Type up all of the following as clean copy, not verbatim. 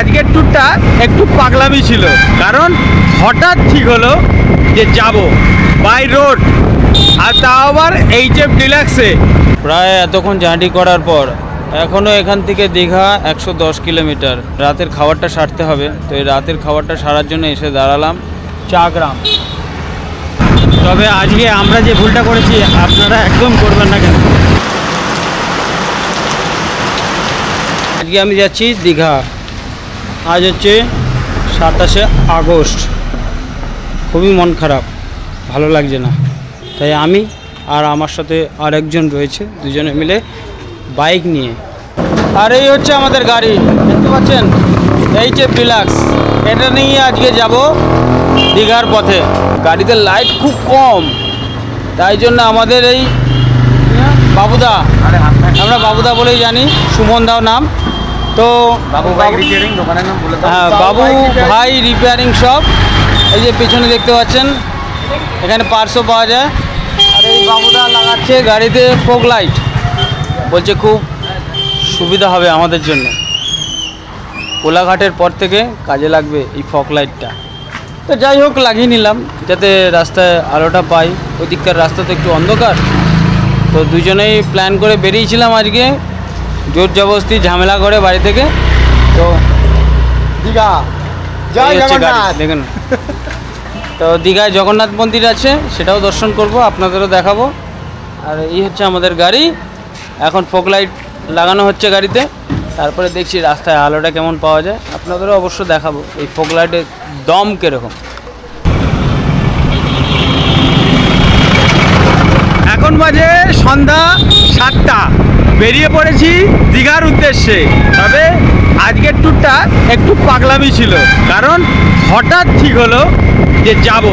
আজকের ট্যুরটা একটু পাগলামি ছিল, কারণ হঠাৎ ঠিক হলো যে যাব বাই রোড, আর তাও আবার HF ডিলাক্সে। প্রায় এতক্ষণ জার্নি করার পর এখনও এখান থেকে দীঘা 110 কিলোমিটার। রাতের খাবারটা সারতে হবে, তো এই রাতের খাবারটা সারার জন্য এসে দাঁড়ালাম চাগ্রাম। তবে আজকে আমরা যে ভুলটা করেছি আপনারা একদম করবেন না কেন। আজকে আমি যাচ্ছি দীঘা। আজ হচ্ছে 27শে আগস্ট। খুবই মন খারাপ, ভালো লাগছে না। তাই আমি আর আমার সাথে আর একজন রয়েছে, দুজনে মিলে বাইক নিয়ে। আর এই হচ্ছে আমাদের গাড়ি, দেখতে পাচ্ছেন HF ডিলাক্স। এটা নিয়ে আজকে যাব দীঘার পথে। গাড়িতে লাইট খুব কম, তাই জন্য আমাদের এই বাবুদা, আমরা বাবুদা বলেই জানি, সুমন দাও নাম। তো বাবু ভাই রিপেয়ারিং দোকানের নাম বলে দাও। হ্যাঁ, বাবু ভাই রিপেয়ারিং শপ। এই যে পেছনে দেখতে পাচ্ছেন, এখানে পার্টসও পাওয়া যায়। আর এই বাবুদা লাগাচ্ছে গাড়িতে ফগ লাইট, বলছে খুব সুবিধা হবে আমাদের জন্য। কোলাঘাটের পর থেকে কাজে লাগবে এই ফগ লাইটটা। তো যাই হোক, লাগিয়ে নিলাম যাতে রাস্তায় আলোটা পাই। ওই দিককার রাস্তা তো একটু অন্ধকার। তো দুজনেই প্ল্যান করে বেরিয়েছিলাম আজকে, জোর জবরদস্তি ঝামেলা করে বাড়ি থেকে। তো দীঘা দেখুন, তো দীঘায় জগন্নাথ মন্দির আছে, সেটাও দর্শন করব, আপনাদেরও দেখাবো। আর এই হচ্ছে আমাদের গাড়ি। এখন ফগ লাইট লাগানো হচ্ছে গাড়িতে, তারপরে দেখছি রাস্তায় আলোটা কেমন পাওয়া যায়, আপনাদেরও অবশ্য দেখাবো এই ফগ লাইটের দম কীরকম। এখন বাজে সন্ধ্যা 7টা, বেরিয়ে পড়েছি দীঘার উদ্দেশ্যে। তবে আজকের ট্যুরটা একটু পাগলামি ছিল, কারণ হঠাৎ ঠিক হলো যে যাব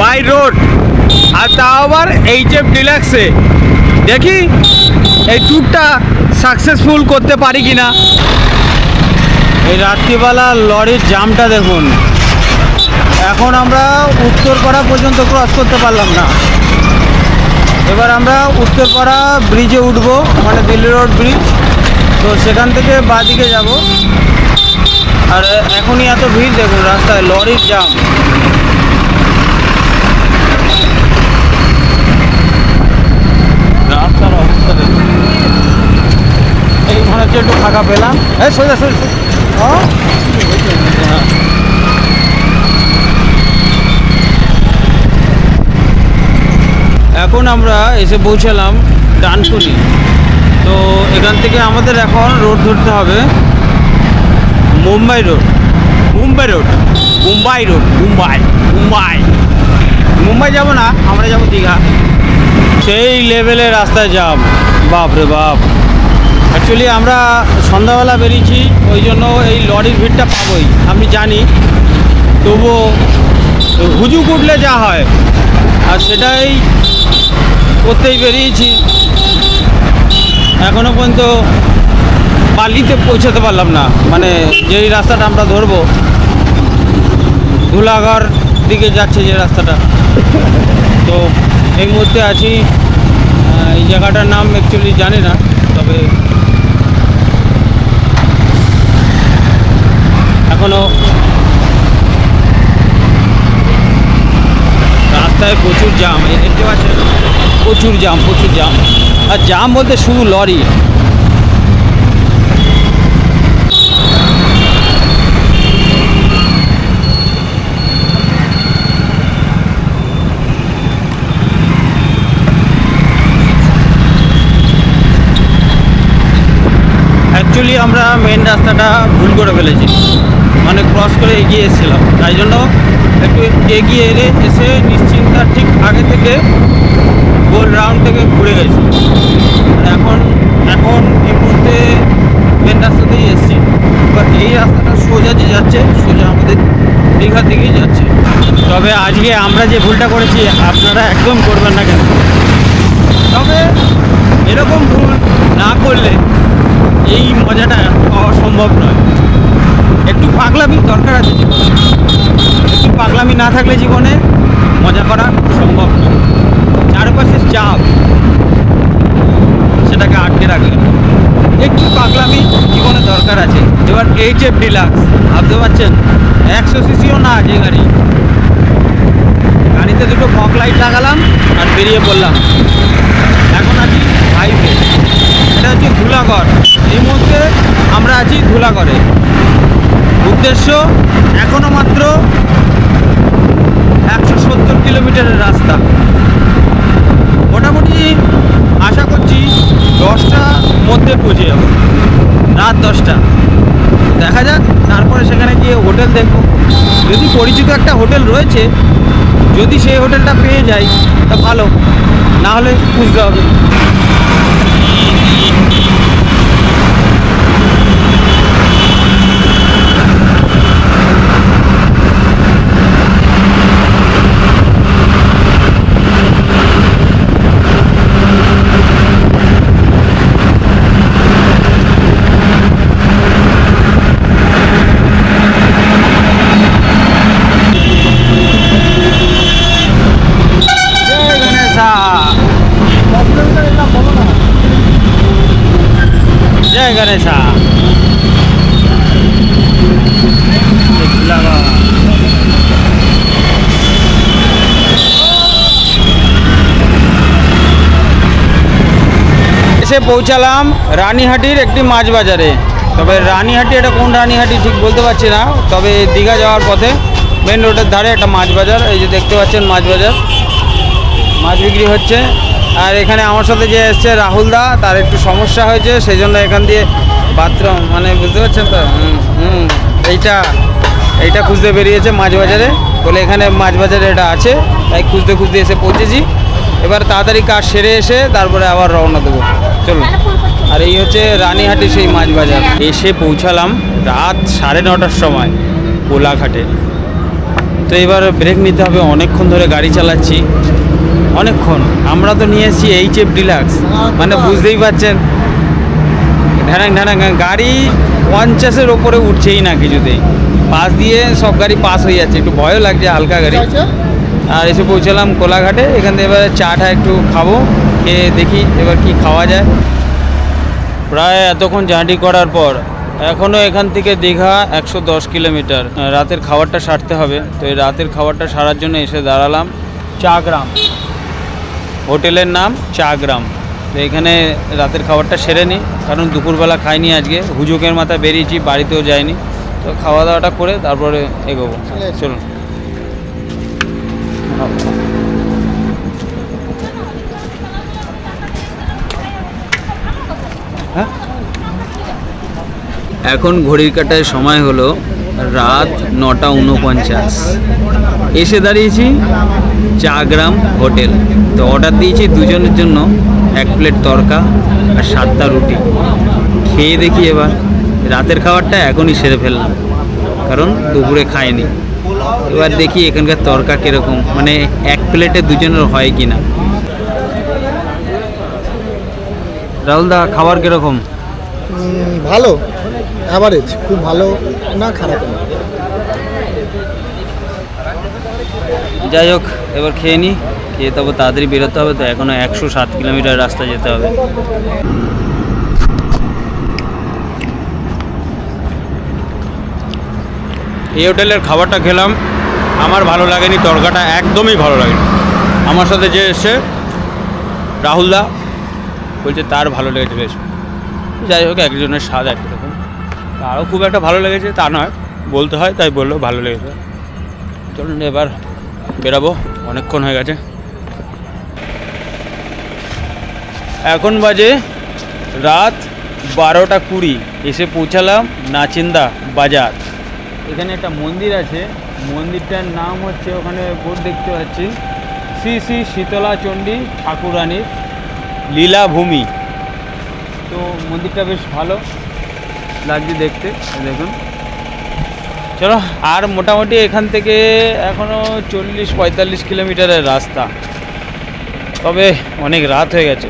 বাই রোড, আর তাও আবার HF ডিলাক্সে। দেখি এই ট্যুরটা সাকসেসফুল করতে পারি কি না। এই রাত্রিবেলা লরির জামটা দেখুন। এখন আমরা উত্তরপাড়া পর্যন্ত ক্রস করতে পারলাম না। এবার আমরা উত্তরপাড়া ব্রিজে উঠবো, মানে দিল্লি রোড ব্রিজ। তো সেখান থেকে বাঁদিকে যাব। আর এখনই এত ভিড় দেখুন রাস্তায়, লরির জাম। রাস্তার অবস্থা দেখুন। এইখানে হচ্ছে একটু ফাঁকা পেলাম। সোজা সোজা। এখন আমরা এসে পৌঁছালাম ডানকুনি। তো এখান থেকে আমাদের এখন রোড ধরতে হবে মুম্বাই রোড। মুম্বাই যাব না, আমরা যাব দীঘা। সেই লেভেলের রাস্তায় যাম, বাপ রে বাপ। অ্যাকচুয়ালি আমরা সন্ধ্যাবেলা বেরিয়েছি, ওই জন্য এই লরির ভিড়টা পাবোই আমি জানি, তবুও হুজুক উঠলে যা হয়, আর সেটাই করতেই বেরিয়েছি। এখনও পর্যন্ত পাল্লিতে পৌঁছাতে পারলাম না, মানে যেই রাস্তাটা আমরা ধরবো ধুলাগড় দিকে যাচ্ছে যে রাস্তাটা। তো এই মুহূর্তে আছি, এই জায়গাটার নাম অ্যাকচুয়ালি জানি না, তবে এখনও রাস্তায় প্রচুর জাম। দেখতে পাচ্ছেন প্রচুর জাম। আর জাম বলতে শুধু লরি। অ্যাকচুয়ালি আমরা মেন রাস্তাটা ভুল করে ফেলেছি, মানে ক্রস করে এগিয়ে এসেছিলাম, তাই জন্য একটু এগিয়ে এসে নিশ্চিন্তা ঠিক আগে থেকে গোল রাউন্ড থেকে ঘুরে গেছি। এখন এই মুহূর্তে মেন রাস্তাতেই এসেছি। এবার এই রাস্তাটা সোজা যে যাচ্ছে, সোজা আমাদের দীঘার দিকেই যাচ্ছে। তবে আজকে আমরা যে ভুলটা করেছি আপনারা একদম করবেন না কেন। তবে এরকম ভুল না করলে এই মজাটা পাওয়া সম্ভব নয়। একটু পাগলামি দরকার আছে জীবনে, একটু পাগলামি না থাকলে জীবনে মজা করা সম্ভব নয়। চারপাশের চাপ সেটাকে আটকে রাখলে একটু পাগলামি জীবনে দরকার আছে। এবার HF ডিলাক্স ভাবতে পারছেন, 100 সিসিও না যে গাড়ি। গাড়িতে দুটো ফগ লাইট লাগালাম আর বেরিয়ে পড়লাম। এখন আছি হাইওয়ে, এটা হচ্ছে ধুলাগড়। এই মুহূর্তে আমরা আছি ধুলাগড়ে। উদ্দেশ্য এখনও মাত্র 170 কিলোমিটারের রাস্তা। মোটামুটি আশা করছি 10টার মধ্যে পৌঁছে যাব, রাত 10টা। দেখা যাক, তারপরে সেখানে গিয়ে হোটেল দেখব। যদি পরিচিত একটা হোটেল রয়েছে, যদি সেই হোটেলটা পেয়ে যাই তা ভালো, না হলে খুঁজতে হবে। जय गणेशा। এসে পৌঁছালাম রানীহাটির একটি মাছ বাজারে। তবে রানীহাটি, এটা কোন রানীহাটি ঠিক বলতে পারছি না, তবে দীঘা যাওয়ার পথে মেন রোডের ধারে একটা মাছ বাজার। এই যে দেখতে পাচ্ছেন মাছ বাজার, মাছ বিক্রি হচ্ছে। আর এখানে আমার সাথে যে এসছে রাহুল দা, তার একটু সমস্যা হয়েছে, সেই জন্য এখান দিয়ে বাথরুম, মানে বুঝতে পারছেন তো, এইটা খুঁজতে বেরিয়েছে মাছ বাজারে, বলে এখানে মাছ বাজারে এটা আছে, তাই খুঁজতে খুঁজতে এসে পৌঁছেছি। এবার তাড়াতাড়ি কাজ সেরে এসে তারপরে আবার রওনা দেবো, চলুন। আর এই হচ্ছে রানীহাটি সেই মাছ বাজার। এসে পৌঁছালাম রাত 9:30টার সময় কোলাঘাটে। তো এবার ব্রেক নিতে হবে, অনেকক্ষণ ধরে গাড়ি চালাচ্ছি, অনেকক্ষণ। আমরা তো নিয়ে এসেছি HF ডিলাক্স, মানে বুঝতেই পারছেন, ঢানাং ঢানাং গাড়ি 50-এর ওপরে উঠছেই না কিছুতেই। পাশ দিয়ে সব গাড়ি পাস হয়ে যাচ্ছে, একটু ভয়ও লাগছে, হালকা গাড়ি। আর এসে পৌঁছালাম কোলাঘাটে। এখান থেকে এবার চাটা একটু খাবো, খেয়ে দেখি এবার কি খাওয়া যায়। প্রায় এতক্ষণ জার্নি করার পর এখনও এখান থেকে দীঘা 110 কিলোমিটার। রাতের খাবারটা সারতে হবে, তো এই রাতের খাবারটা সারার জন্য এসে দাঁড়ালাম চাগ্রাম। হোটেলের নাম চাগ্রাম। তো এখানে রাতের খাবারটা সেরে নিই, কারণ দুপুরবেলা খাইনি আজকে, হুজুকের মাথা বেরিয়েছি, বাড়িতেও যাইনি। তো খাওয়া দাওয়াটা করে তারপরে এগোবো, চলুন। হ্যাঁ, এখন ঘড়ির কাটায় সময় হলো রাত 9:49। এসে দাঁড়িয়েছি চাগ্রাম হোটেল। তো অর্ডার দিয়েছি দুজনের জন্য 1 প্লেট তরকা আর 7টা রুটি। খেয়ে দেখি এবার রাতের খাবারটা এখনই সেরে ফেললাম, কারণ দুপুরে খাইনি। এবার দেখি এখানকার তরকা কীরকম, মানে 1 প্লেটে দুজনের হয় কি না। রাহুল দা, খাবার কীরকম? ভালো, অ্যাভারেজ, খুব ভালো না, খারাপ না। যাই হোক, এবার খেয়ে নিই, খেয়ে তবে তাড়াতাড়ি বেরোতে হবে। তো এখনও 107 কিলোমিটার রাস্তা যেতে হবে। এই হোটেলের খাবারটা খেলাম, আমার ভালো লাগেনি, তরকাটা একদমই ভালো লাগেনি। আমার সাথে যে এসে রাহুল দা বলছে তার ভালো লেগেছে বেশ। যাই হোক, একজনের স্বাদ একরকম, তারও খুব একটা ভালো লেগেছে তা নয়, বলতে হয়, তাই বললো ভালো লেগেছে। চলুন এবার বেরাবো, অনেকক্ষণ হয়ে গেছে। এখন বাজে রাত 12:20। এসে পৌঁছালাম নাচিন্দা বাজার। এখানে একটা মন্দির আছে, মন্দিরটার নাম হচ্ছে, ওখানে বোর্ড দেখতে পাচ্ছি, শ্রী শ্রী শীতলা চণ্ডী ঠাকুরানীর লীলাভূমি। তো মন্দিরটা বেশ ভালো লাগছে দেখতে, দেখুন। চলো, আর মোটামুটি এখান থেকে এখনও 40-45 কিলোমিটারের রাস্তা। তবে অনেক রাত হয়ে গেছে।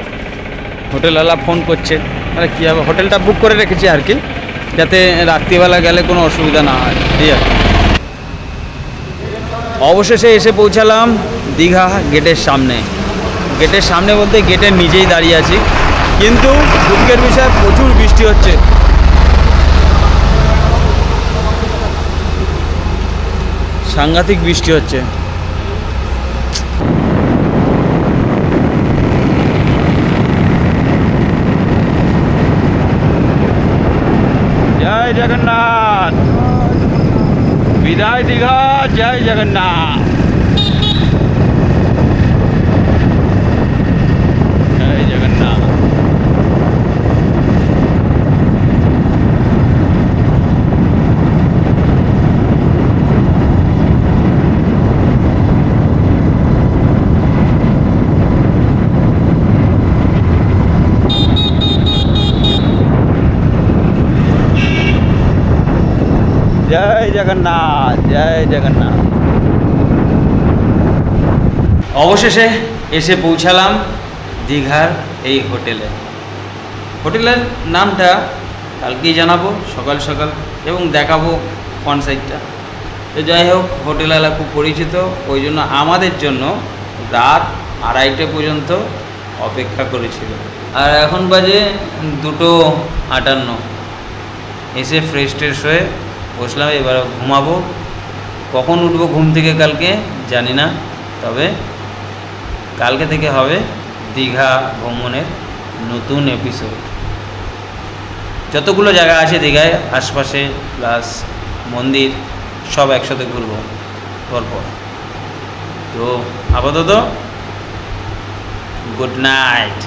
হোটেলওয়ালা ফোন করছে, মানে কী হবে, হোটেলটা বুক করে রেখেছি আর কি, যাতে রাত্রিবেলা গেলে কোনো অসুবিধা না হয়, ঠিক আছে। অবশেষে এসে পৌঁছালাম দীঘা গেটের সামনে। গেটের সামনে বলতে গেটের নিচেই দাঁড়িয়ে আছি। কিন্তু দুঃখের বিষয় প্রচুর বৃষ্টি হচ্ছে। সাংঘাতিক বৃষ্টি হচ্ছে। জয় জগন্নাথ, বিদায় দীঘা, জয় জগন্নাথ, জয় জগন্নাথ। জয় জগন্নাথ, জয় জগন্নাথ। অবশেষে এসে পৌঁছালাম দীঘার এই হোটেলে। হোটেলের নামটা কালকেই জানাবো সকাল সকাল, এবং দেখাবো ফ্রন্ট সাইডটা। তো যাই হোক, হোটেলওয়ালা খুব পরিচিত, ওই জন্য আমাদের জন্য রাত 2:30 পর্যন্ত অপেক্ষা করেছিল। আর এখন বাজে 2:58। এসে ফ্রেশ ট্রেশ হয়ে বসলাম, এবার ঘুমাবো। কখন উঠবো ঘুম থেকে কালকে জানি না, তবে কালকে থেকে হবে দীঘা ভ্রমণের নতুন এপিসোড। যতগুলো জায়গা আছে দীঘায় আশপাশে প্লাস মন্দির সব একসাথে ঘুরবো পরপর। তো আপাতত গুড নাইট।